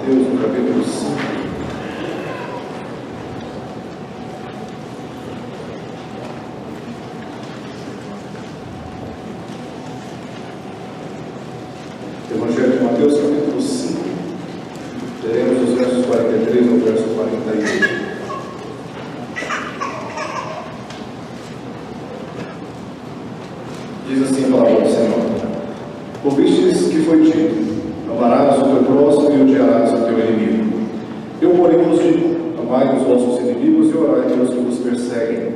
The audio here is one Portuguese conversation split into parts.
Mateus, no capítulo 5. Evangelho de Mateus, capítulo 5, teremos os versos 43 ao verso 48. Diz assim a palavra do Senhor: ouvistes que foi dito, amarás o teu próximo e odiarás o teu inimigo. Eu, porém, vos digo, amai os vossos inimigos e orai pelos que vos perseguem,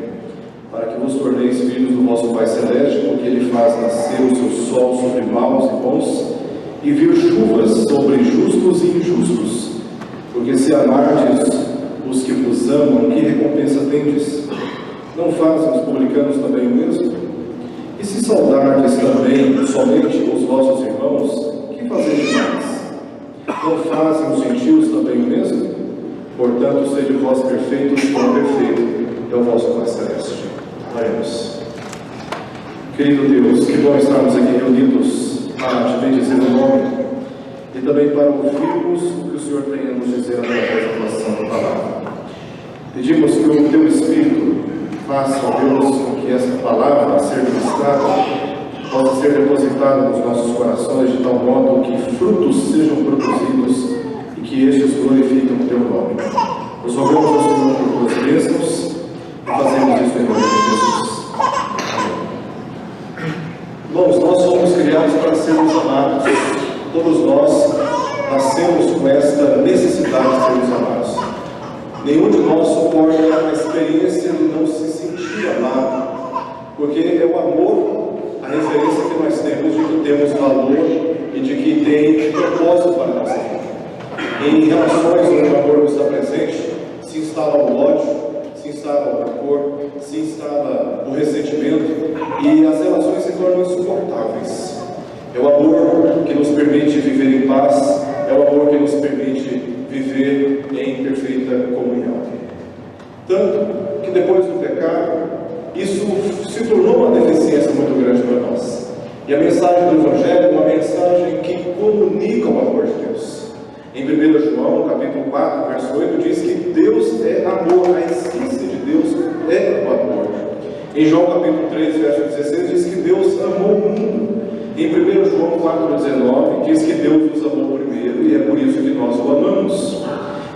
para que vos torneis filhos do vosso Pai Celeste, porque Ele faz nascer o seu sol sobre maus e bons, e vir chuvas sobre justos e injustos. Porque se amardes os que vos amam, que recompensa tendes? Não fazem os publicanos também o mesmo? E se saudardes também somente os vossos irmãos, que fazeis mais? Não fazem os gentios também o mesmo? Portanto, sede vós perfeitos, como perfeito é o vosso Pai Celeste. Oremos. Querido Deus, que bom estarmos aqui reunidos para te bendizer o nome e também para ouvirmos o que o Senhor tem a nos dizer através da tua santa palavra. Pedimos que o teu Espírito faça, ó Deus, com que esta palavra a ser ministrada possa ser depositada nos nossos corações de tal modo que frutos sejam produzidos e que estes glorifiquem o teu nome. Nos rogamos ao Senhor por tuas bênçãos e fazemos isso em nome de Jesus. Irmãos, nós somos criados para sermos amados. Todos nós nascemos com esta necessidade de sermos amados. Nenhum de nós suporta a experiência de não se sentir amado, porque é o amor a referência que nós temos de que temos valor e de que tem propósito para a nossa vida. Em relações onde o amor não está presente, se instala o ódio, se instala o rancor, se instala o ressentimento e as relações se tornam insuportáveis. É o amor que nos permite viver em paz, é o amor que nos permite viver em perfeita comunhão. Tanto que depois do pecado, isso se tornou uma deficiência muito grande para nós. E a mensagem do Evangelho é uma mensagem que comunica o amor de Deus. Em 1 João, capítulo 4, verso 8, diz que Deus é amor, a essência de Deus é o amor. Em João, capítulo 3, verso 16, diz que Deus amou o mundo. Em 1 João 4,19, diz que Deus nos amou primeiro e é por isso que nós o amamos.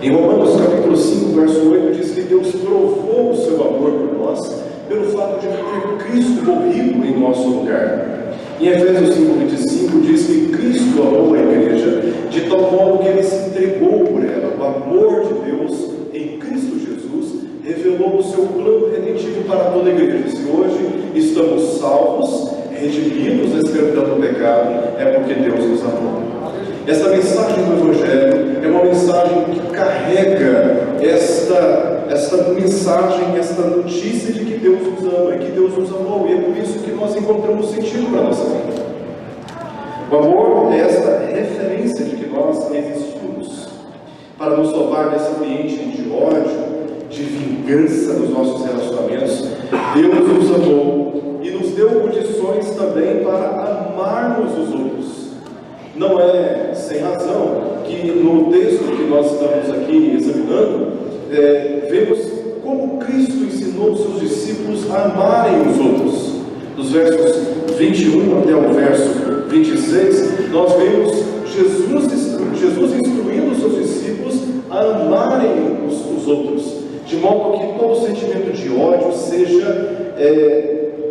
Em Romanos, capítulo 5, verso 8, diz que Deus provou o seu amor por nós pelo fato de ter Cristo morrido em nosso lugar. Em Efésios 5,25 diz que Cristo amou a igreja de tal modo que Ele se entregou por ela. O amor de Deus em Cristo Jesus revelou o seu plano redentivo para toda a igreja. Se hoje estamos salvos, redimidos da escravidão do pecado, é porque Deus nos amou. Essa mensagem do Evangelho é uma mensagem que carrega esta mensagem, esta notícia de que Deus nos ama e que Deus nos amou, e é por isso que nós encontramos sentido para a nossa vida. O amor é esta referência de que nós existimos para nos salvar desse ambiente de ódio, de vingança nos nossos relacionamentos. Deus nos amou e nos deu condições também para amarmos os outros. Não é sem razão que no texto que nós estamos aqui examinando, vemos como Cristo ensinou os seus discípulos a amarem os outros. Dos versos 21 até o verso 26, nós vemos Jesus instruindo os seus discípulos a amarem os outros, de modo que todo sentimento de ódio seja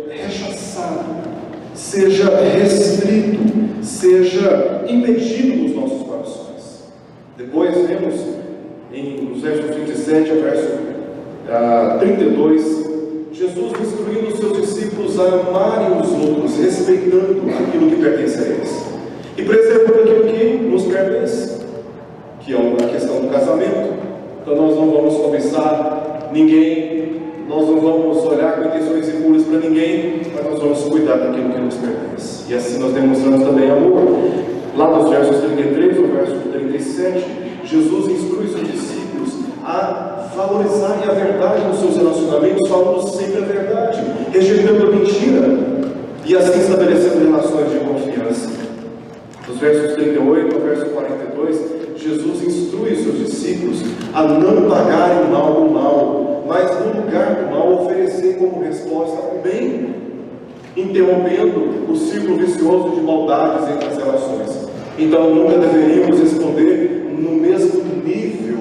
rechaçado, seja restrito, seja impedido nos nossos corações. Depois vemos nos versos 27 ao verso 32, Jesus instruindo os seus discípulos a amarem os outros, respeitando aquilo que pertence a eles e preservando aquilo que nos pertence, que é a questão do casamento. Então nós não vamos cobiçar ninguém, nós não vamos olhar com intenções impuras para ninguém, mas nós vamos cuidar daquilo que nos pertence. E assim nós demonstramos também amor. Lá nos versos 33 ao verso 37, Jesus instrui seus discípulos a valorizarem a verdade nos seus relacionamentos, falando sempre a verdade, rejeitando a mentira, e assim estabelecendo relações de confiança. Dos versos 38 ao verso 42, Jesus instrui os seus discípulos a não pagarem mal com mal, mas no lugar do mal oferecer como resposta o bem, interrompendo o círculo vicioso de maldades entre as relações. Então nunca deveríamos responder no mesmo nível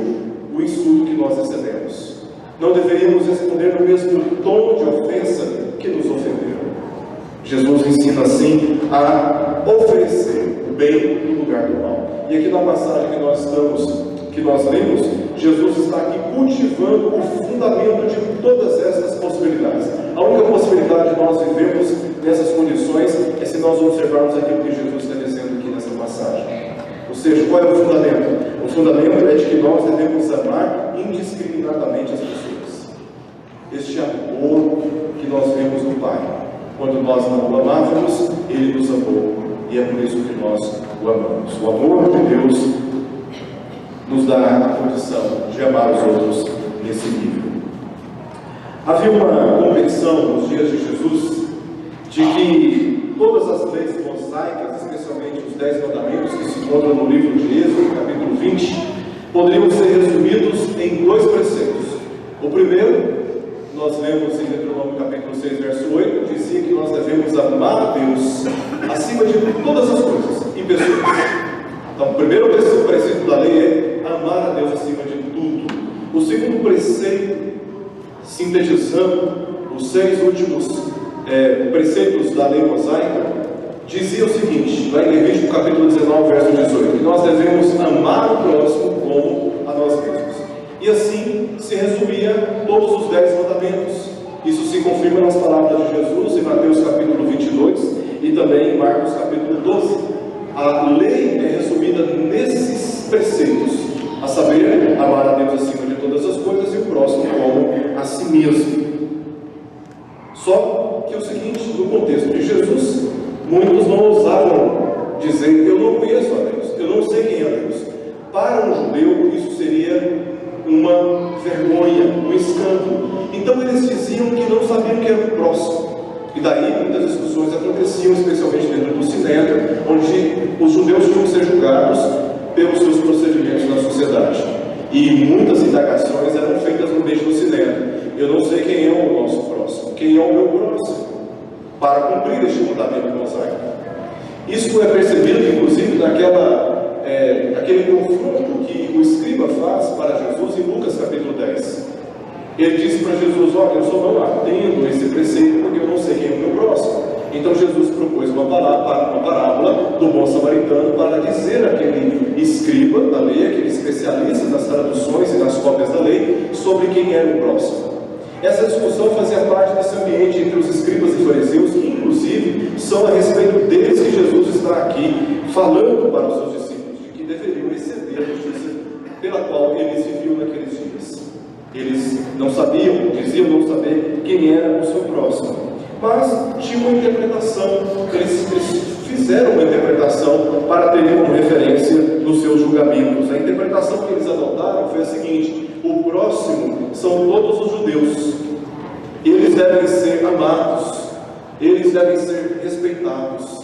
o insulto que nós recebemos. Não deveríamos responder no mesmo tom de ofensa que nos ofenderam. Jesus ensina assim a oferecer o bem no lugar do mal. E aqui na passagem que nós lemos, Jesus está aqui cultivando o fundamento de todas essas possibilidades. A única possibilidade de nós vivemos nessas condições é se nós observarmos aquilo que Jesus está dizendo aqui nessa passagem. Ou seja, qual é o fundamento? O fundamento é de que nós devemos amar indiscriminadamente as pessoas. Este amor que nós vemos no Pai. Quando nós não o amávamos, Ele nos amou. E é por isso que nós o amamos. O amor de Deus nos dá a condição de amar os outros nesse nível. Havia uma convicção nos dias de Jesus de que todas as leis mosaicas, especialmente os 10 mandamentos que se encontram no livro de Êxodo, capítulo 20, poderiam ser resumidos em 2 preceitos. O primeiro, nós lemos em Deuteronômio capítulo 6, verso 8, dizia que nós devemos amar a Deus acima de todas as coisas e pessoas. Então, o primeiro preceito da lei é amar a Deus acima de tudo. O segundo preceito, sintetizando os 6 últimos preceitos da lei mosaica, dizia o seguinte, lá em Levítico capítulo 19, verso 18, que nós devemos amar o próximo como a nós mesmos. E assim se resumia todos os 10 mandamentos. Isso se confirma nas palavras de Jesus em Mateus capítulo 22 e também em Marcos capítulo 12. A lei é resumida nesses preceitos, a saber, amar a Deus acima de todas as coisas e o próximo como a si mesmo. Só que o seguinte, no contexto de Jesus, muitos não ousavam dizer, eu não conheço a Deus, eu não sei quem é Deus. Para um judeu, isso seria uma vergonha, um escândalo. Então eles diziam que não sabiam que era o próximo. E daí muitas discussões aconteciam, especialmente dentro do Sinédrio, onde os judeus tinham que ser julgados pelos seus procedimentos na sociedade. E muitas indagações eram feitas no meio do Sinédrio. Eu não sei quem é o nosso próximo, quem é o meu próximo, para cumprir este mandamento mosaico. Isso é percebido, inclusive, naquele confronto que o escriba faz para Jesus em Lucas capítulo 10. Ele disse para Jesus, olha, eu só não atendo esse preceito porque eu não sei quem é o meu próximo. Então Jesus propôs uma parábola do bom samaritano para dizer àquele escriba da lei, aquele especialista nas traduções e nas cópias da lei, sobre quem era o próximo. Essa discussão fazia parte desse ambiente entre os escribas e fariseus, que inclusive são a respeito deles que Jesus está aqui falando para os seus discípulos, de que deveriam exceder a justiça pela qual eles viviam naqueles dias. Eles não sabiam, diziam não saber quem era o seu próximo, mas tinham uma interpretação, eles fizeram uma interpretação para terem como referência nos seus julgamentos. A interpretação que eles adotaram foi a seguinte: o próximo são todos os judeus, eles devem ser amados, eles devem ser respeitados,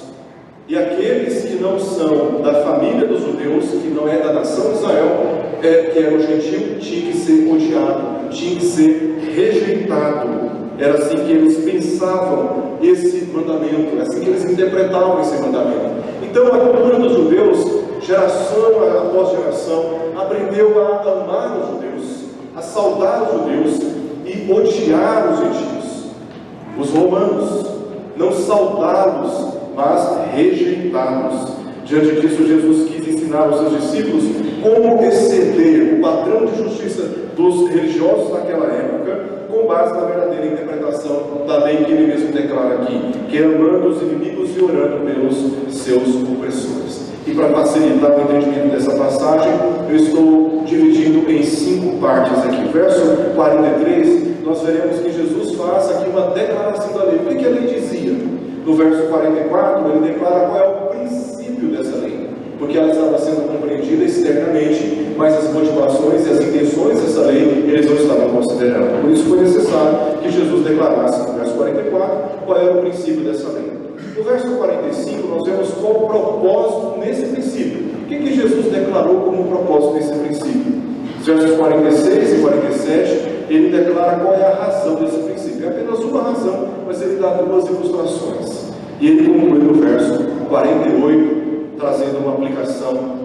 e aqueles que não são da família dos judeus, que não é da nação de Israel, que era o gentil, tinha que ser odiado, tinha que ser rejeitado. Era assim que eles pensavam esse mandamento, assim que eles interpretavam esse mandamento. Então a cultura dos judeus, geração após geração, aprendeu a amar os judeus, a saudar os judeus e odiar os gentios, os romanos, não saudá-los, mas rejeitá-los. Diante disso, Jesus quis ensinar aos seus discípulos como exceder o padrão de justiça dos religiosos naquela época, com base na verdadeira interpretação da lei que ele mesmo declara aqui, que é amando os inimigos e orando pelos seus opressores. E para facilitar o entendimento dessa passagem, eu estou dividindo em 5 partes aqui. Verso 43, nós veremos que Jesus faz aqui uma declaração da lei. O que a lei dizia? No verso 44, ele declara qual é o princípio dessa lei, porque ela estava sendo compreendida externamente, mas as motivações e as intenções dessa lei eles não estavam considerando. Por isso foi necessário que Jesus declarasse no verso 44 qual era o princípio dessa lei. No verso 45 nós vemos qual o propósito nesse princípio, que Jesus declarou como propósito desse princípio? Os versos 46 e 47, ele declara qual é a razão desse princípio. É apenas uma razão, mas ele dá duas ilustrações. E ele conclui no verso 48, trazendo uma aplicação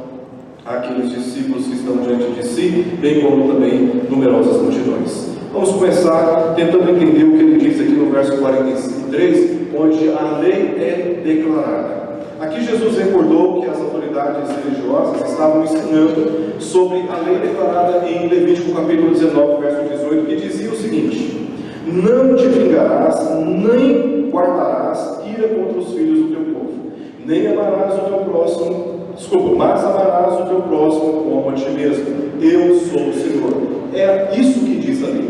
àqueles discípulos que estão diante de si, bem como também numerosas multidões. Vamos começar tentando entender o que ele diz aqui no verso 43, onde a lei é declarada. Aqui Jesus recordou que as autoridades religiosas estavam ensinando sobre a lei declarada em Levítico capítulo 19, verso 18, que dizia o seguinte: não te vingarás, nem guardarás ira contra os filhos do teu povo, nem amarás o teu próximo, mas amarás o teu próximo como a ti mesmo. Eu sou o Senhor. É isso que diz a lei.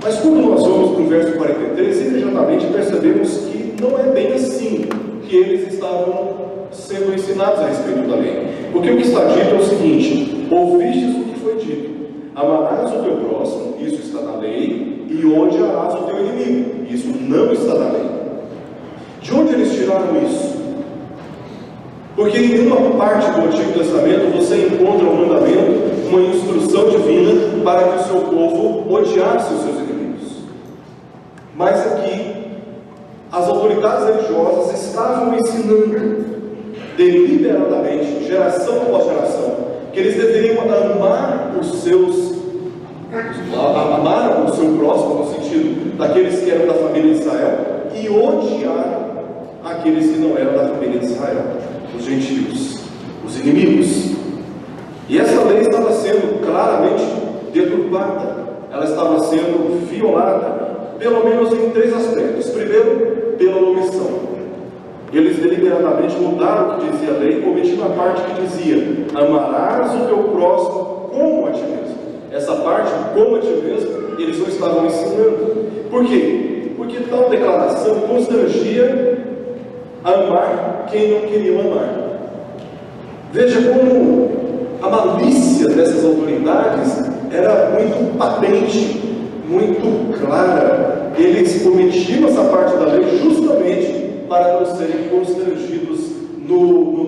Mas quando nós vamos para o verso 43, imediatamente percebemos que não é bem assim que eles estavam sendo ensinados a respeito da lei. Porque o que está dito é o seguinte: ouvistes o que foi dito, amarás o teu próximo, isso está na lei, e odiarás o teu inimigo, isso não está na lei. De onde eles tiraram isso? Porque em nenhuma parte do Antigo Testamento você encontra um mandamento, uma instrução divina para que o seu povo odiasse os seus inimigos. Mas aqui, as autoridades religiosas estavam ensinando deliberadamente, geração após geração, que eles deveriam amar o seu próximo, no sentido daqueles que eram da família de Israel, e odiar aqueles que não eram da família de Israel, os gentios, os inimigos. E essa lei estava sendo claramente deturpada, ela estava sendo violada, pelo menos em três aspectos. Primeiro, pela omissão. Eles deliberadamente mudaram o que dizia a lei, omitindo a parte que dizia: amarás o teu próximo como a ti mesmo. Essa parte, como a ti mesmo, eles não estavam ensinando. Por quê? Porque tal declaração constrangia amar quem não queria amar. Veja como a malícia dessas autoridades era muito patente, muito clara. Eles omitiam essa parte da lei justamente para não serem constrangidos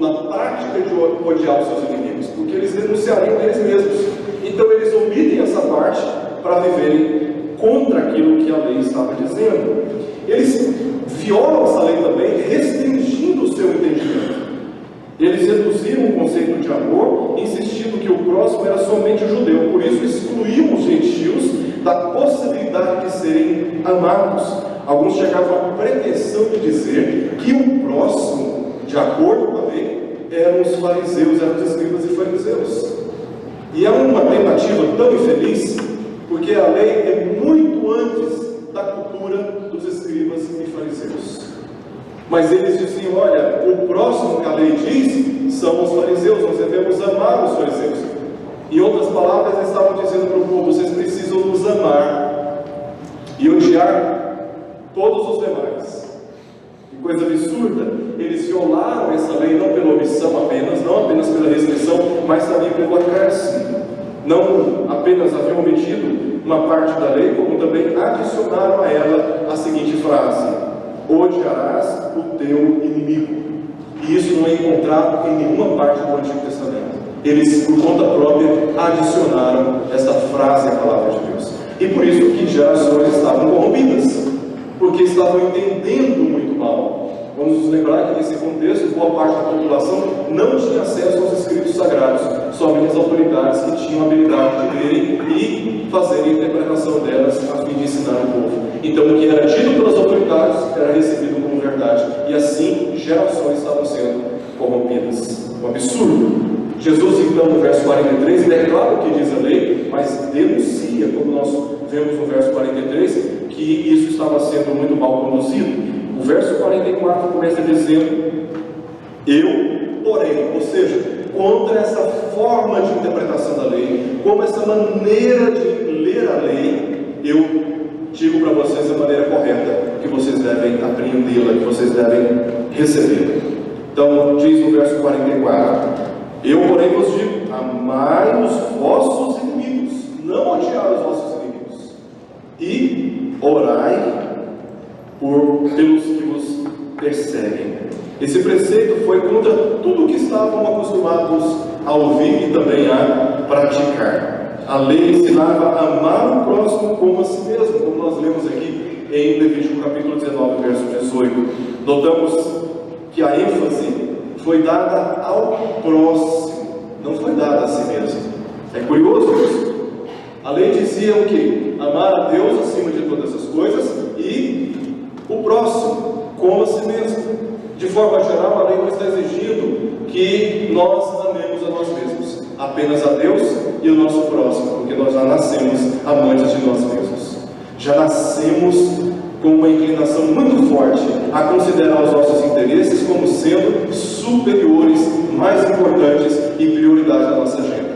na prática de odiar os seus inimigos, porque eles denunciariam eles mesmos. Então eles omitem essa parte para viverem contra aquilo que a lei estava dizendo. Eles violam essa lei também, restringindo o seu entendimento. Eles reduziram o conceito de amor, insistindo que o próximo era somente o judeu. Por isso excluíam os gentios da possibilidade de serem amados. Alguns chegavam à pretensão de dizer que o próximo, de acordo com a lei, eram os fariseus, eram os escribas e fariseus. E é uma tentativa tão infeliz, porque a lei é muito antes da cultura dos escribas e fariseus. Mas eles diziam: olha, o próximo que a lei diz são os fariseus, nós devemos amar os fariseus. Em outras palavras, eles estavam dizendo para o povo: vocês precisam nos amar e odiar todos os demais. Que coisa absurda! Eles violaram essa lei não pela omissão apenas, não apenas pela restrição, mas também pelo acréscimo. Não apenas haviam omitido uma parte da lei, como também adicionaram a ela a seguinte frase: odiarás o teu inimigo. E isso não é encontrado em nenhuma parte do Antigo Testamento. Eles, por conta própria, adicionaram esta frase à palavra de Deus. E por isso que gerações estavam corrompidas, porque estavam entendendo muito mal. Vamos nos lembrar que nesse contexto, boa parte da população não tinha acesso aos escritos sagrados, somente as autoridades que tinham a habilidade de lerem e fazerem a interpretação delas a fim de ensinar o povo. Então o que era dito pelas autoridades era recebido como verdade, e assim gerações estavam sendo corrompidas. Um absurdo. Jesus então no verso 43 declara o que diz a lei, mas denuncia, como nós vemos no verso 43, que isso estava sendo muito mal conduzido. O verso 44 começa dizendo: eu, porém, ou seja, contra essa forma de interpretação da lei, como essa maneira de ler a lei, eu digo para vocês a maneira correta que vocês devem apreendê-la, que vocês devem receber. Então, diz no verso 44: eu, porém, vos digo, amai os vossos inimigos, não odiar os vossos inimigos, e orai pelos que vos perseguem. Esse preceito foi contra tudo o que estavam acostumados a ouvir e também a praticar. A lei ensinava a amar o próximo como a si mesmo, como nós lemos aqui em Levítico capítulo 19, verso 18. Notamos que a ênfase foi dada ao próximo, não foi dada a si mesmo. É curioso isso. A lei dizia o quê? Amar a Deus acima de todas as coisas e o próximo como a si mesmo. De forma geral, a lei não está exigindo que nós amemos a nós mesmos, apenas a Deus e o nosso próximo, porque nós já nascemos amantes de nós mesmos. Já nascemos com uma inclinação muito forte a considerar os nossos interesses como sendo superiores, mais importantes e prioridade da nossa agenda.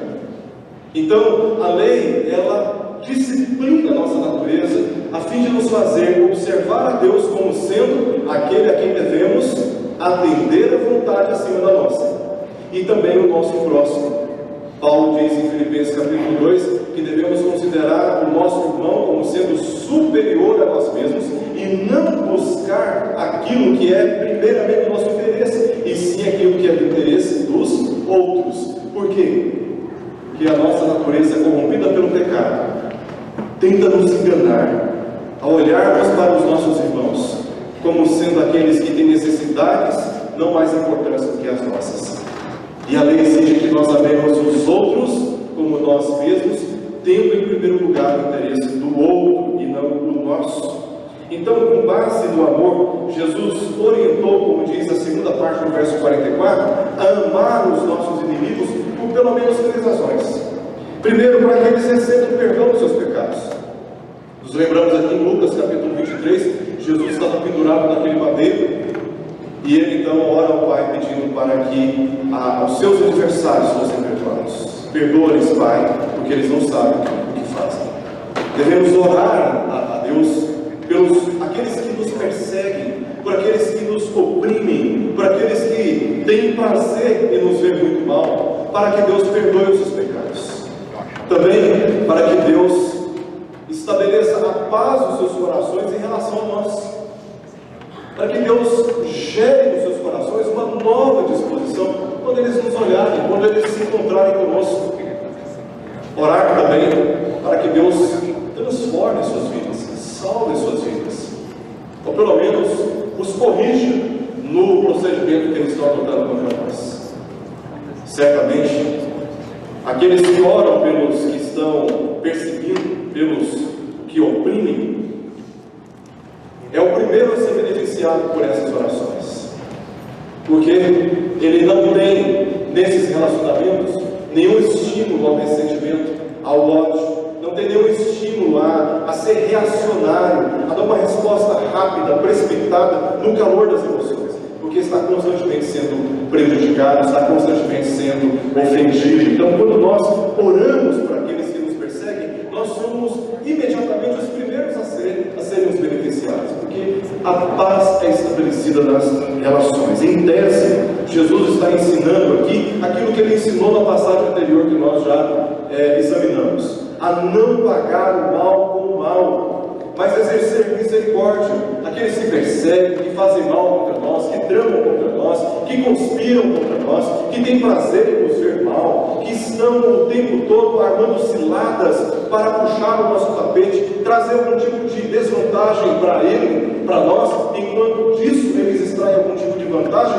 Então, a lei, ela disciplina a nossa natureza a fim de nos fazer observar a Deus como sendo aquele a quem devemos atender a vontade acima da nossa, e também o nosso próximo. Paulo diz em Filipenses capítulo 2 que devemos considerar o nosso irmão como sendo superior a nós mesmos e não buscar aquilo que é primeiramente do nosso interesse, e sim aquilo que é do interesse dos outros. Por quê? Porque a nossa natureza é corrompida pelo pecado, tenta nos enganar ao olharmos para os nossos irmãos como sendo aqueles que têm necessidades não mais importantes do que as nossas. E a lei exige que nós amemos os outros como nós mesmos, tendo em primeiro lugar o interesse do outro e não o nosso. Então, com base no amor, Jesus orientou, como diz a segunda parte do verso 44, a amar os nossos inimigos por pelo menos 3 razões. Primeiro, para que eles recebam perdão dos seus pecados. Nos lembramos aqui em Lucas capítulo 23, Jesus estava pendurado naquele madeiro, e ele então ora ao Pai pedindo para que os seus adversários fossem perdoados. Perdoa-lhes, Pai, porque eles não sabem o que fazem. Devemos orar a Deus pelos aqueles que nos perseguem, por aqueles que nos oprimem, por aqueles que têm prazer em nos ver muito mal, para que Deus perdoe os seus pecados. Também para que Deus estabeleça a paz nos seus corações em relação a nós, para que Deus gere nos seus corações uma nova disposição quando eles nos olharem, quando eles se encontrarem conosco. Orar também para que Deus transforme suas vidas, salve suas vidas, ou pelo menos os corrija no procedimento que eles estão adotando contra nós. Certamente, aqueles que oram pelos que estão perseguindo, pelos que oprimem, é o primeiro a ser beneficiado por essas orações, porque ele não tem nesses relacionamentos nenhum estímulo ao ressentimento, ao ódio, não tem nenhum estímulo a ser reacionário, a dar uma resposta rápida, precipitada no calor das emoções, porque está constantemente sendo prejudicado, está constantemente sendo ofendido. Então, quando nós oramos para aqueles que nos perseguem, nós somos imediatamente os primeiros a serem os beneficiados, porque a paz é estabelecida nas relações. Em tese, Jesus está ensinando aqui aquilo que ele ensinou na passagem anterior que nós já examinamos: a não pagar o mal com o mal, mas exercer misericórdia. Aqueles que perseguem, que fazem mal contra nós, que tramam contra nós, que conspiram contra nós, que têm prazer em nos ver mal, que estão o tempo todo armando ciladas para puxar o nosso tapete, trazer algum tipo de desvantagem para nós, enquanto disso eles extraem algum tipo de vantagem.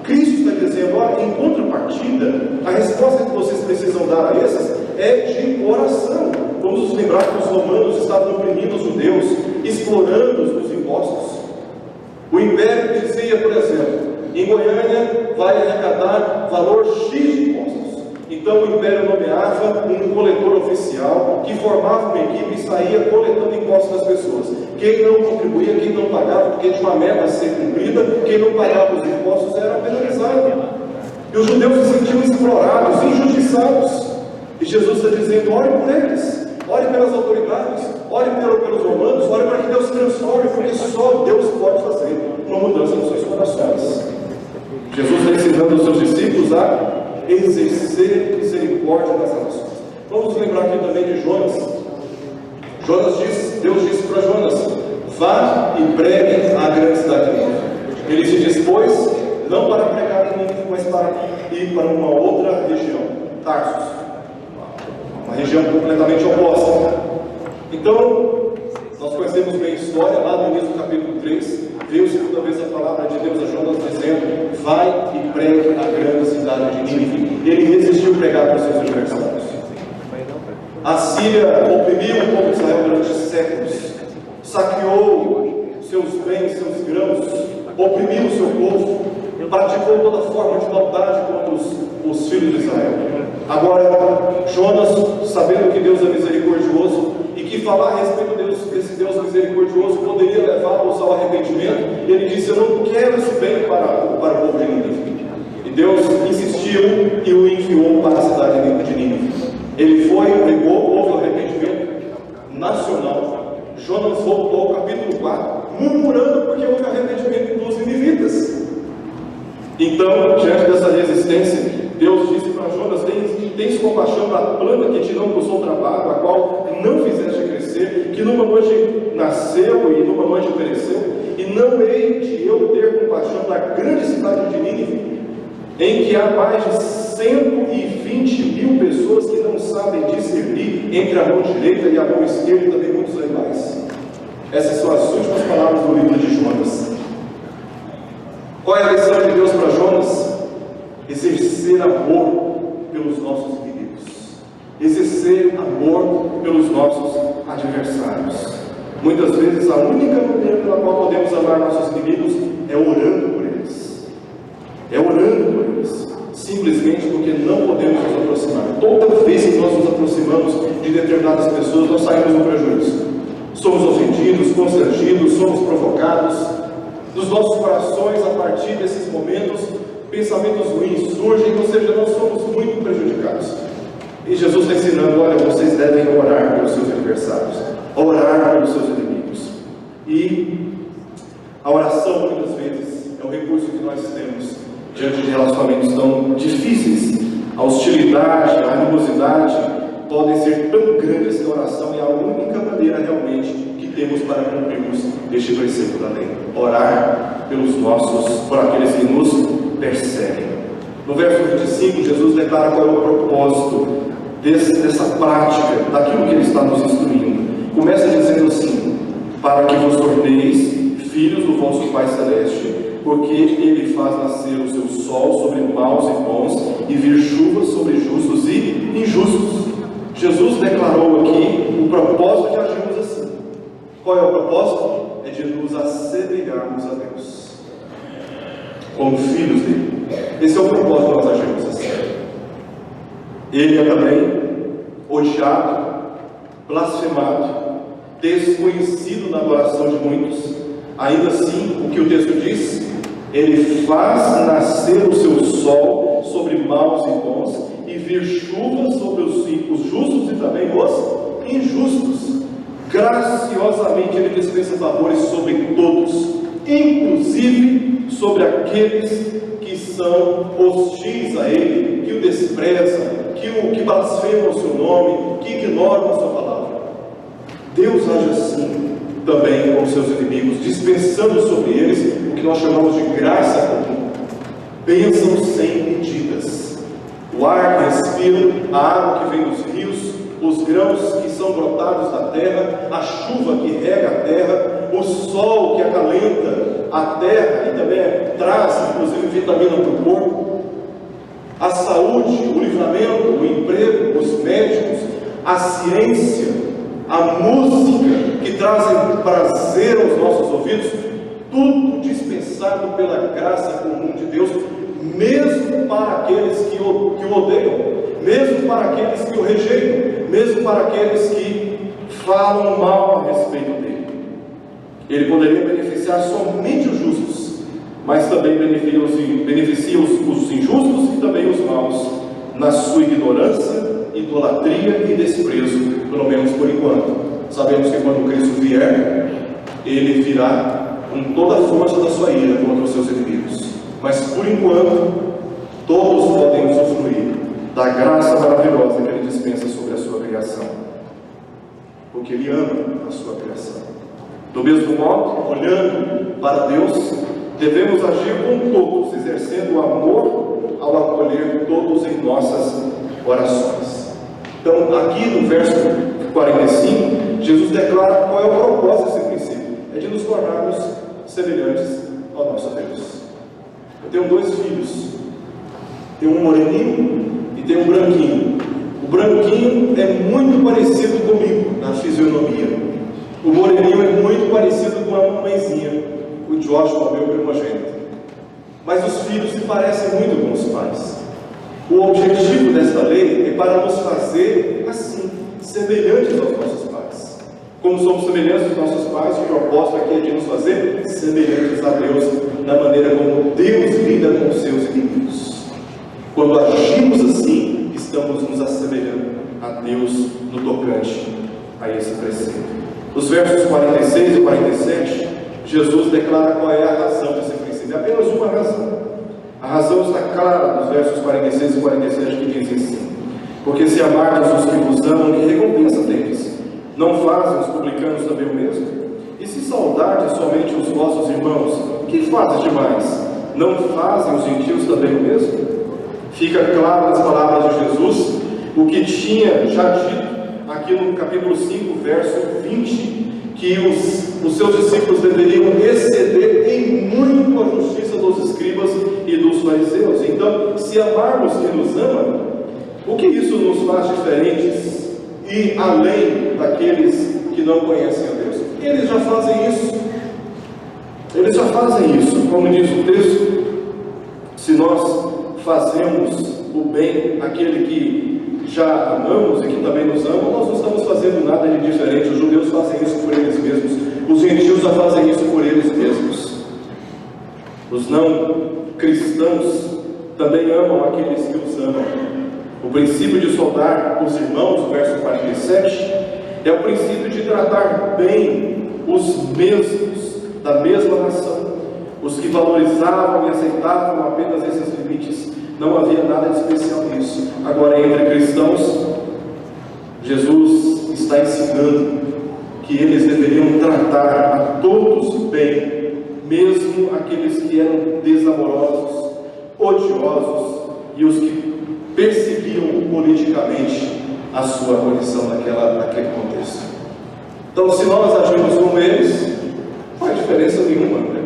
Cristo está dizendo: olha, em contrapartida, a resposta que vocês precisam dar a esses é de oração. Vamos nos lembrar que os romanos estavam oprimindo os judeus, explorando os impostos. O Império dizia, por exemplo, em Goiânia vai arrecadar valor X de impostos. Então o Império nomeava um coletor oficial que formava uma equipe e saía coletando impostos das pessoas. Quem não contribuía, quem não pagava, porque tinha uma meta a ser cumprida, quem não pagava os impostos era penalizado. E os judeus se sentiam explorados, injustiçados. E Jesus está dizendo: ore por eles, ore pelas autoridades, ore pelos romanos, ore para que Deus transforme, porque só Deus pode fazer uma mudança nos seus corações. Jesus está ensinando os seus discípulos a exercer misericórdia nas relações. Vamos lembrar aqui também de Jonas. Deus disse para Jonas: vá e pregue à grande cidade de Nínive. Ele se dispôs não para pregar em Nínive, mas para ir para uma outra região, Tarsus, uma região completamente oposta. Então, nós conhecemos bem a história, lá no início do capítulo 3, veio segunda vez a palavra de Deus a Jonas dizendo: vai e pregue a grande cidade de Nínive. Ele resistiu pregar para os seus adversários. A Síria oprimiu o povo de Israel durante séculos, saqueou seus bens, seus grãos, oprimiu o seu povo, praticou toda forma de maldade contra os filhos de Israel. Agora, Jonas, sabendo que Deus é misericordioso e que falar a respeito desse Deus misericordioso poderia levá-los ao arrependimento, ele disse: eu não quero esse bem para o povo de Nínive. E Deus insistiu e o enviou para a cidade de Nínive. Ele foi, pregou, houve um arrependimento nacional. Jonas voltou ao capítulo 4, murmurando porque houve arrependimento dos ninivitas. Então, diante dessa resistência, Deus disse para Jonas: tens compaixão da planta que te não custou trabalho, a qual não fizeste crescer, que numa noite nasceu e numa noite pereceu, e não hei de eu ter compaixão da grande cidade de Nínive, em que há mais de 120.000 pessoas que não sabem discernir entre a mão direita e a mão esquerda, e também muitos animais. Essas são as últimas palavras do livro de Jonas. Qual é a lição de Deus para Jonas? Exercer amor pelos nossos inimigos, exercer amor pelos nossos adversários. Muitas vezes a única maneira pela qual podemos amar nossos inimigos é orando por eles, simplesmente porque não podemos nos aproximar. Toda vez que nós nos aproximamos de determinadas pessoas, nós saímos no prejuízo. Somos ofendidos, constrangidos, somos provocados. Dos nossos corações, a partir desses momentos, pensamentos ruins surgem, ou seja, nós somos muito prejudicados. E Jesus está ensinando: olha, vocês devem orar pelos seus adversários, orar pelos seus inimigos. E a oração, muitas vezes, é o recurso que nós temos diante de relacionamentos tão difíceis. A hostilidade, a animosidade podem ser tão grandes que a oração é a única maneira realmente que temos para cumprirmos este preceito da lei: orar por aqueles que nos perseguem. No verso 25, Jesus declara qual é o propósito dessa prática, daquilo que Ele está nos instruindo. Começa dizendo assim: para que vos torneis filhos do vosso Pai Celeste, porque Ele faz nascer o seu sol sobre maus e bons, e vir chuvas sobre justos e injustos. Jesus declarou aqui o propósito de agirmos assim. Qual é o propósito? É de nos assemelharmos a Deus, como filhos dele. Esse é o propósito de nós agirmos assim. Ele é também odiado, blasfemado, desconhecido na adoração de muitos. Ainda assim, o que o texto diz? Ele faz nascer o seu sol sobre maus e bons, e vir chuvas sobre os justos e também os injustos. Graciosamente Ele dispensa favores sobre todos, inclusive sobre aqueles que são hostis a Ele, que o desprezam, que blasfemam o seu nome, que ignoram a sua palavra. Deus age assim também com seus inimigos, dispensando sobre eles o que nós chamamos de graça comum, bênçãos sem medidas. O ar que respiro, a água que vem dos rios, os grãos que são brotados da terra, a chuva que rega a terra, o sol que acalenta a terra e também traz, inclusive, vitamina para o corpo, a saúde, o livramento, o emprego, os médicos, a ciência, a música que trazem prazer aos nossos ouvidos, tudo dispensado pela graça comum de Deus, mesmo para aqueles que o odeiam, mesmo para aqueles que o rejeitam, mesmo para aqueles que falam mal a respeito dele. Ele poderia beneficiar somente os justos, mas também beneficia os injustos e também os maus, na sua ignorância, idolatria e desprezo, pelo menos por enquanto. Sabemos que quando Cristo vier, Ele virá com toda a força da sua ira contra os seus inimigos. Mas por enquanto, todos podem usufruir da graça maravilhosa que Ele dispensa sobre a sua criação, porque Ele ama a sua criação. Do mesmo modo, olhando para Deus, devemos agir com todos, exercendo o amor ao acolher todos em nossas orações. Então, aqui no verso 45, Jesus declara qual é o propósito desse princípio: é de nos tornarmos semelhantes ao nosso Deus. Eu tenho 2 filhos, tenho um moreninho e tenho um branquinho. O branquinho é muito parecido comigo na fisionomia. O moreninho é muito parecido com a mamãezinha, o Joshua, meu primogênito. Mas os filhos se parecem muito com os pais. O objetivo desta lei é para nos fazer assim, semelhantes aos nossos pais. Como somos semelhantes aos nossos pais, o propósito aqui é de nos fazer semelhantes a Deus, na maneira como Deus lida com os seus inimigos. Quando agimos assim, estamos nos assemelhando a Deus no tocante a esse preceito. Nos versos 46 e 47, Jesus declara qual é a razão desse princípio. É apenas uma razão. A razão está clara nos versos 46 e 47, que dizem assim: porque se amardes os que vos amam, que recompensa tendes? Não fazem os publicanos também o mesmo? E se saudardes somente os vossos irmãos, que fazes demais? Não fazem os gentios também o mesmo? Fica claro nas palavras de Jesus o que tinha já dito aqui no capítulo 5, verso 20, que os seus discípulos deveriam exceder em muito a justiça dos escribas e dos fariseus. Então, se amarmos quem nos ama, o que isso nos faz diferentes e além daqueles que não conhecem a Deus? Eles já fazem isso. Eles já fazem isso. Como diz o texto, se nós fazemos o bem àquele que já amamos e que também nos ama, nós não estamos fazendo nada de diferente. Os judeus fazem isso por eles mesmos, os gentios já fazem isso por eles mesmos. Os não cristãos também amam aqueles que os amam. O princípio de saudar os irmãos, o verso 47, é o princípio de tratar bem os mesmos, da mesma nação, os que valorizavam e aceitavam apenas esses limites. Não havia nada de especial nisso. Agora, entre cristãos, Jesus está ensinando que eles deveriam tratar a todos bem, mesmo aqueles que eram desamorosos, odiosos e os que perseguiam politicamente a sua condição naquele contexto. Então, se nós agimos como eles, não faz diferença nenhuma, né?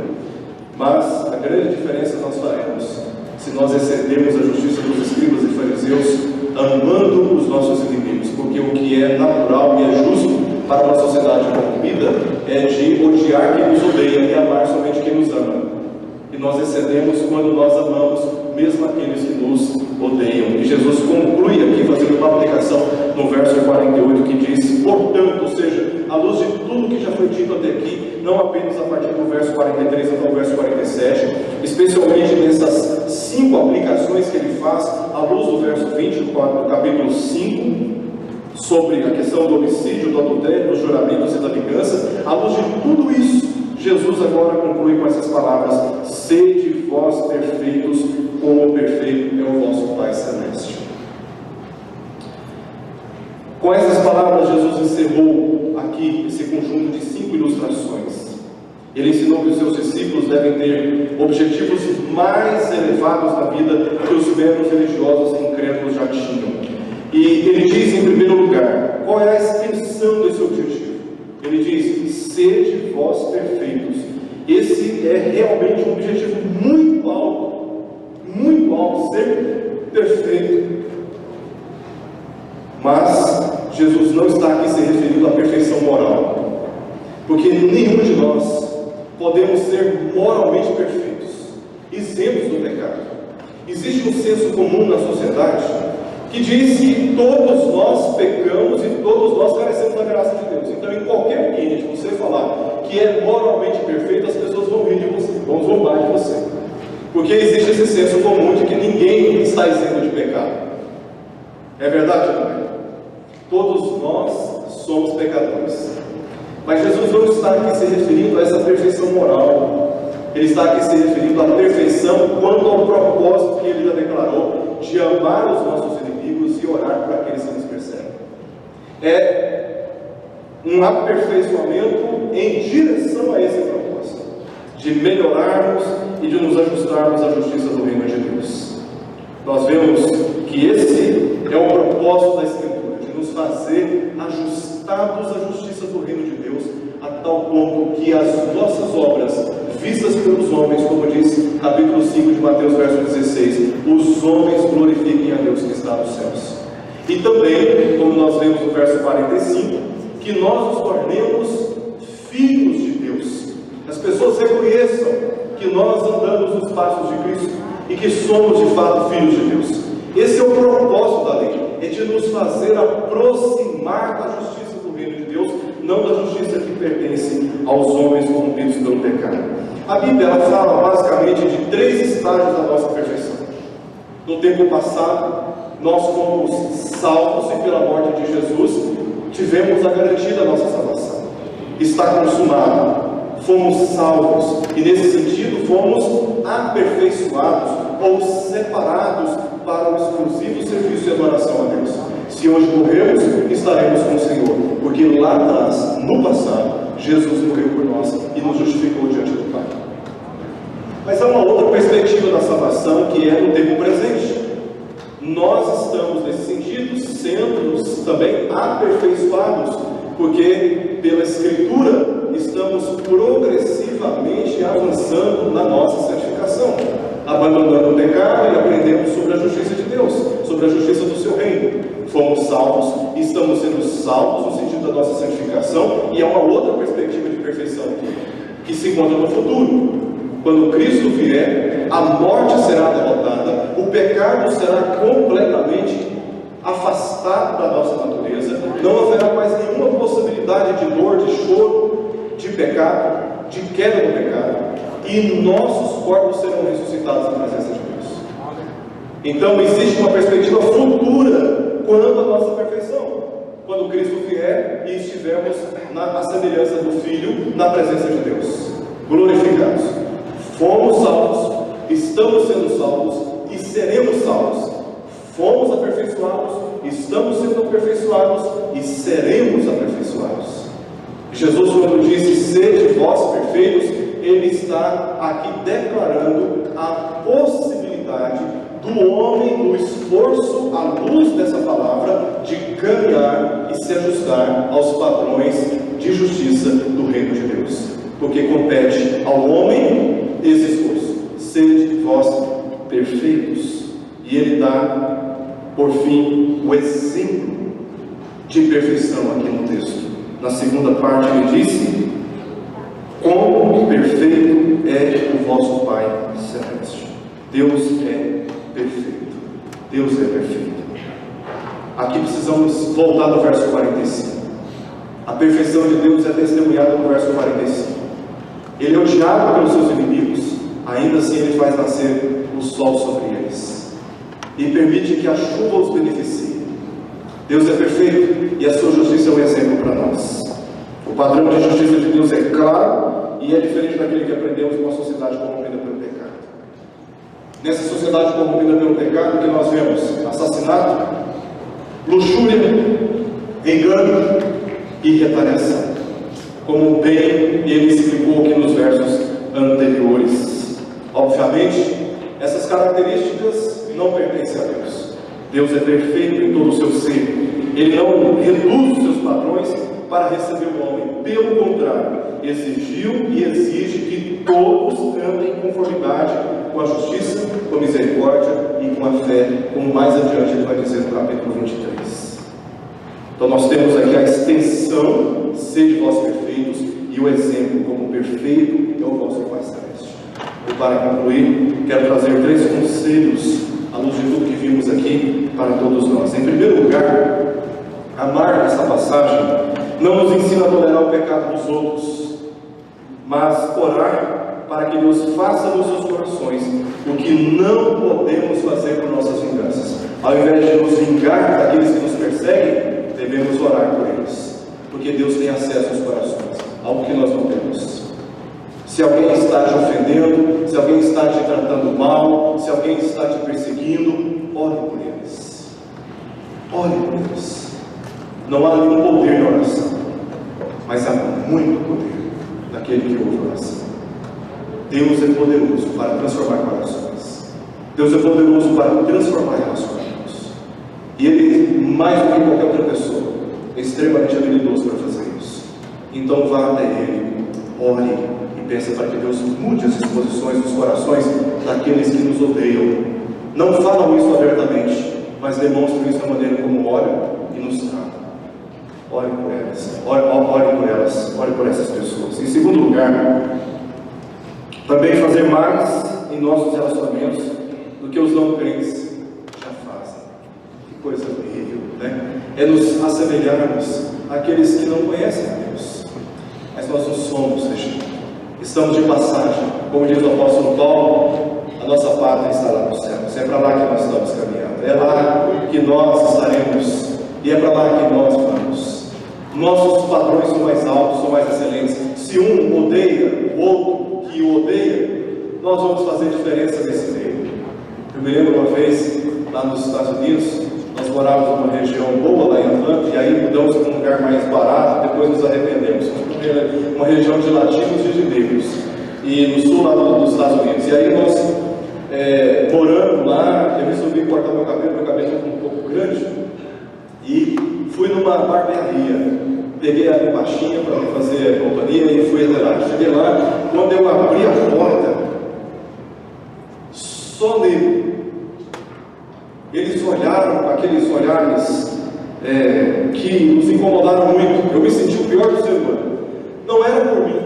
Mas a grande diferença nós faremos se nós excedermos a justiça dos escribas e fariseus, amando os nossos inimigos, porque o que é natural e é justo para uma sociedade corrompida é de odiar quem nos odeia e amar somente quem nos ama. E nós excedemos quando nós amamos mesmo aqueles que nos odeiam. E Jesus conclui aqui, fazendo uma aplicação no verso 48, que diz: portanto, ou seja, à luz de tudo que já foi dito até aqui, não apenas a partir do verso 43 até o verso 47, especialmente nessas 5 aplicações que ele faz, à luz do verso 20 do capítulo 5, sobre a questão do homicídio, do adultério, dos juramentos e da vingança, à luz de tudo isso, Jesus agora conclui com essas palavras: sede vós perfeitos, como perfeito é o vosso Pai Celeste. Com essas palavras, Jesus encerrou aqui esse conjunto de 5 ilustrações. Ele ensinou que os seus discípulos devem ter objetivos mais elevados na vida que os meros religiosos e incrédulos já tinham. E ele diz, em primeiro lugar, qual é a extensão desse objetivo? Ele diz: sede vós perfeitos. Esse é realmente um objetivo muito alto, ser perfeito. Mas Jesus não está aqui se referindo à perfeição moral, porque nenhum de nós podemos ser moralmente perfeitos, isentos do pecado. Existe um senso comum na sociedade que diz que todos nós pecamos e todos nós carecemos da graça de Deus. Então, em qualquer ambiente, você falar que é moralmente perfeito, as pessoas vão rir de você, vão zombar de você, porque existe esse senso comum de que ninguém está isento de pecado. É verdade, não é? Todos nós somos pecadores. Mas Jesus não está aqui se referindo a essa perfeição moral. Ele está aqui se referindo à perfeição quanto ao propósito que ele já declarou de amar os nossos inimigos e orar por aqueles que nos perseguem. É um aperfeiçoamento em direção a esse propósito, de melhorarmos e de nos ajustarmos à justiça do reino de Deus. Nós vemos que esse é o propósito da Escritura, de nos fazer ajustados à justiça do reino de Deus, a tal ponto que as nossas obras, vistas pelos homens, como diz capítulo 5 de Mateus, verso 16, os homens glorifiquem a Deus que está nos céus. E também, como nós vemos no verso 45, que nós nos tornemos filhos de Deus. As pessoas reconheçam que nós andamos nos passos de Cristo e que somos de fato filhos de Deus. Esse é o propósito da lei, é de nos fazer aproximar da justiça do reino de Deus, não da justiça que pertence aos homens corrompidos pelo pecado. A Bíblia ela fala basicamente de 3 estágios da nossa perfeição. No tempo passado, nós fomos salvos e pela morte de Jesus tivemos a garantia da nossa salvação. Está consumado. Fomos salvos e nesse sentido fomos aperfeiçoados ou separados para o exclusivo serviço de adoração a Deus. Se hoje morrermos, estaremos com o Senhor, porque lá atrás, no passado, Jesus morreu por nós e nos justificou diante do Pai. Mas há uma outra perspectiva da salvação que é no tempo presente. Nós estamos nesse sentido sendo também aperfeiçoados, porque pela Escritura estamos progressivamente avançando na nossa santificação, abandonando o pecado e aprendendo sobre a justiça de Deus, sobre a justiça do seu reino. Fomos salvos, estamos sendo salvos no sentido da nossa santificação, e há uma outra perspectiva de perfeição que se encontra no futuro. Quando Cristo vier, a morte será derrotada, o pecado será completamente afastado da nossa natureza, não haverá mais nenhuma possibilidade de dor, de choro, de pecado, de queda do pecado, e nossos corpos serão ressuscitados na presença de Deus. Então existe uma perspectiva futura quando a nossa perfeição, quando Cristo vier e estivermos na semelhança do Filho, na presença de Deus, glorificados. Fomos salvos, estamos sendo salvos e seremos salvos. Fomos aperfeiçoados, estamos sendo aperfeiçoados e seremos aperfeiçoados. Jesus, quando disse, sede vós perfeitos, Ele está aqui declarando a possibilidade do homem, no esforço, à luz dessa palavra, de caminhar e se ajustar aos padrões de justiça do reino de Deus. Porque compete ao homem esse esforço. Sede vós perfeitos. E Ele dá, por fim, o exemplo de perfeição aqui no texto. Na segunda parte ele disse: quão perfeito é o vosso Pai Celeste. Deus é perfeito. Deus é perfeito. Aqui precisamos voltar no verso 45. A perfeição de Deus é testemunhada no verso 45. Ele é odiado pelos seus inimigos, ainda assim Ele faz nascer o sol sobre eles e permite que a chuva os beneficie. Deus é perfeito e a sua justiça é um exemplo para nós. O padrão de justiça de Deus é claro e é diferente daquele que aprendemos com a sociedade corrompida pelo pecado. Nessa sociedade corrompida pelo pecado, que nós vemos assassinato, luxúria, engano e retaliação, como bem ele explicou aqui nos versos anteriores. Obviamente, essas características não pertencem a Deus. Deus é perfeito em todo o seu ser. Ele não reduz os seus padrões para receber o homem. Pelo contrário, exigiu e exige que todos andem em conformidade com a justiça, com a misericórdia e com a fé, como mais adiante ele vai dizer no capítulo 23. Então nós temos aqui a extensão, sede vós perfeitos, e o exemplo como perfeito é o vosso Pai Celeste. E para concluir, quero trazer 3 conselhos à luz de tudo que vimos aqui para todos nós. Em primeiro lugar, amar nessa passagem não nos ensina a tolerar o pecado dos outros, mas orar para que Deus faça nos seus corações o que não podemos fazer por nossas vinganças. Ao invés de nos vingar daqueles que nos perseguem, devemos orar por eles, porque Deus tem acesso aos corações, algo que nós não temos. Se alguém está te ofendendo, se alguém está te tratando mal, se alguém está te perseguindo, ore por eles. Ore por eles. Não há nenhum poder na oração, mas há muito poder naquele que ouve a oração. Deus é poderoso para transformar corações. Deus é poderoso para transformar relacionamentos. E Ele, mais do que qualquer outra pessoa, é extremamente habilidoso para fazer isso. Então vá até Ele, ore e peça para que Deus mude as disposições dos corações daqueles que nos odeiam. Não falam isso abertamente, mas demonstram isso da maneira como olham e nos tratam. Ore por elas, ore por elas, ore por essas pessoas. Em segundo lugar, também fazer mais em nossos relacionamentos do que os não crentes já fazem. Que coisa horrível, né? É nos assemelharmos àqueles que não conhecem a Deus, mas nós não somos, estamos de passagem. Como diz o apóstolo Paulo, a nossa pátria está lá no céu. É para lá que nós estamos caminhando, é lá que nós estaremos, e é para lá que nós vamos. Nossos padrões são mais altos, são mais excelentes. Se um odeia o outro que o odeia, nós vamos fazer diferença nesse meio. Eu me lembro uma vez, lá nos Estados Unidos, nós morávamos numa região boa lá em Atlanta, e aí mudamos para um lugar mais barato, depois nos arrependemos. Fomos para uma região de latinos e de negros, e no sul lá dos Estados Unidos. E aí nós, morando lá, eu resolvi cortar meu cabelo ficou um pouco grande, e fui numa barbearia. Peguei a minha baixinha para me fazer companhia e fui até lá. Cheguei lá, quando eu abri a porta, só nele. Eles olharam com aqueles olhares que nos incomodaram muito. Eu me senti o pior do ser humano. Não era por mim,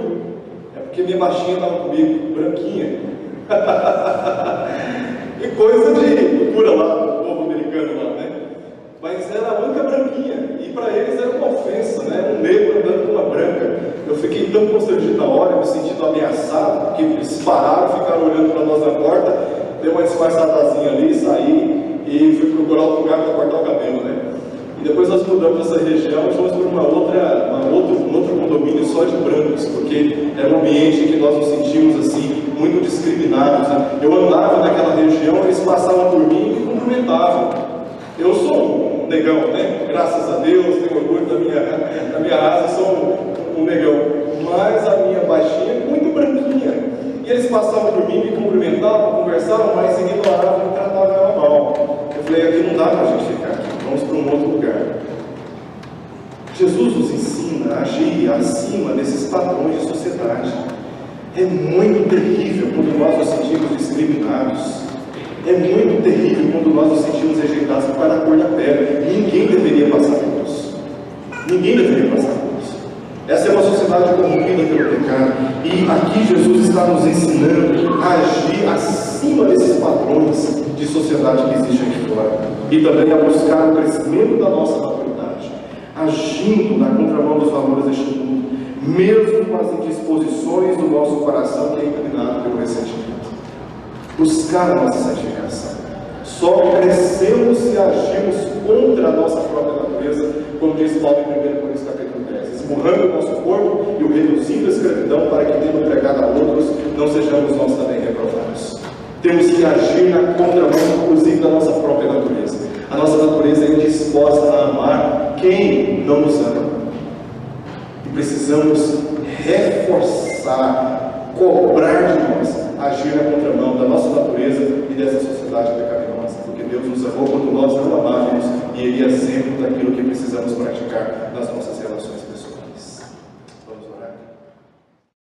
é porque minha baixinha estava comigo, branquinha. E coisa de cultura lá, do povo americano lá, né? Mas era a única branquinha, e para eles era uma ofensa, né? Um negro andando com uma branca. Eu fiquei tão constrangido na hora, me sentindo ameaçado, porque eles pararam, ficaram olhando para nós na porta, dei uma disfarçadazinha ali, saí e fui procurar outro lugar para cortar o cabelo, né? E depois nós mudamos essa região e fomos para um outro condomínio só de brancos, porque era um ambiente em que nós nos sentimos assim, muito discriminados, né? Eu andava naquela região, eles passavam por mim e me cumprimentavam. Eu sou um negão, né? Graças a Deus, tenho orgulho da minha raça, sou um negão. Mas a minha baixinha é muito branquinha. E eles passavam por mim, me cumprimentavam, conversavam, mas ignoravam e tratavam ela mal. Eu falei, aqui não dá para a gente ficar aqui, vamos para um outro lugar. Jesus nos ensina a agir acima desses padrões de sociedade. É muito terrível quando nós nos sentimos discriminados. É muito terrível quando nós nos sentimos rejeitados por causa da cor da pele. Ninguém deveria passar por isso. Ninguém deveria passar por isso. Essa é uma sociedade corrompida pelo pecado. E aqui Jesus está nos ensinando a agir acima desses padrões de sociedade que existem aqui fora. E também a buscar o crescimento da nossa maturidade, agindo na contramão dos valores deste mundo, mesmo com as indisposições do nosso coração que é inclinado pelo ressentimento. Buscar a nossa santificação. Só crescemos se agimos contra a nossa própria natureza, como diz Paulo em 1 Coríntios capítulo 10, esmurrando o nosso corpo e o reduzindo à escravidão, para que, tendo pregado a outros, não sejamos nós também reprovados. Temos que agir na contramão, inclusive, da nossa própria natureza. A nossa natureza é indisposta a amar quem não nos ama. E precisamos reforçar, cobrar de nós, agir na contramão da nossa natureza e dessa sociedade pecaminosa, porque Deus nos amou quando nós não amávamos, e Ele é exemplo daquilo que precisamos praticar nas nossas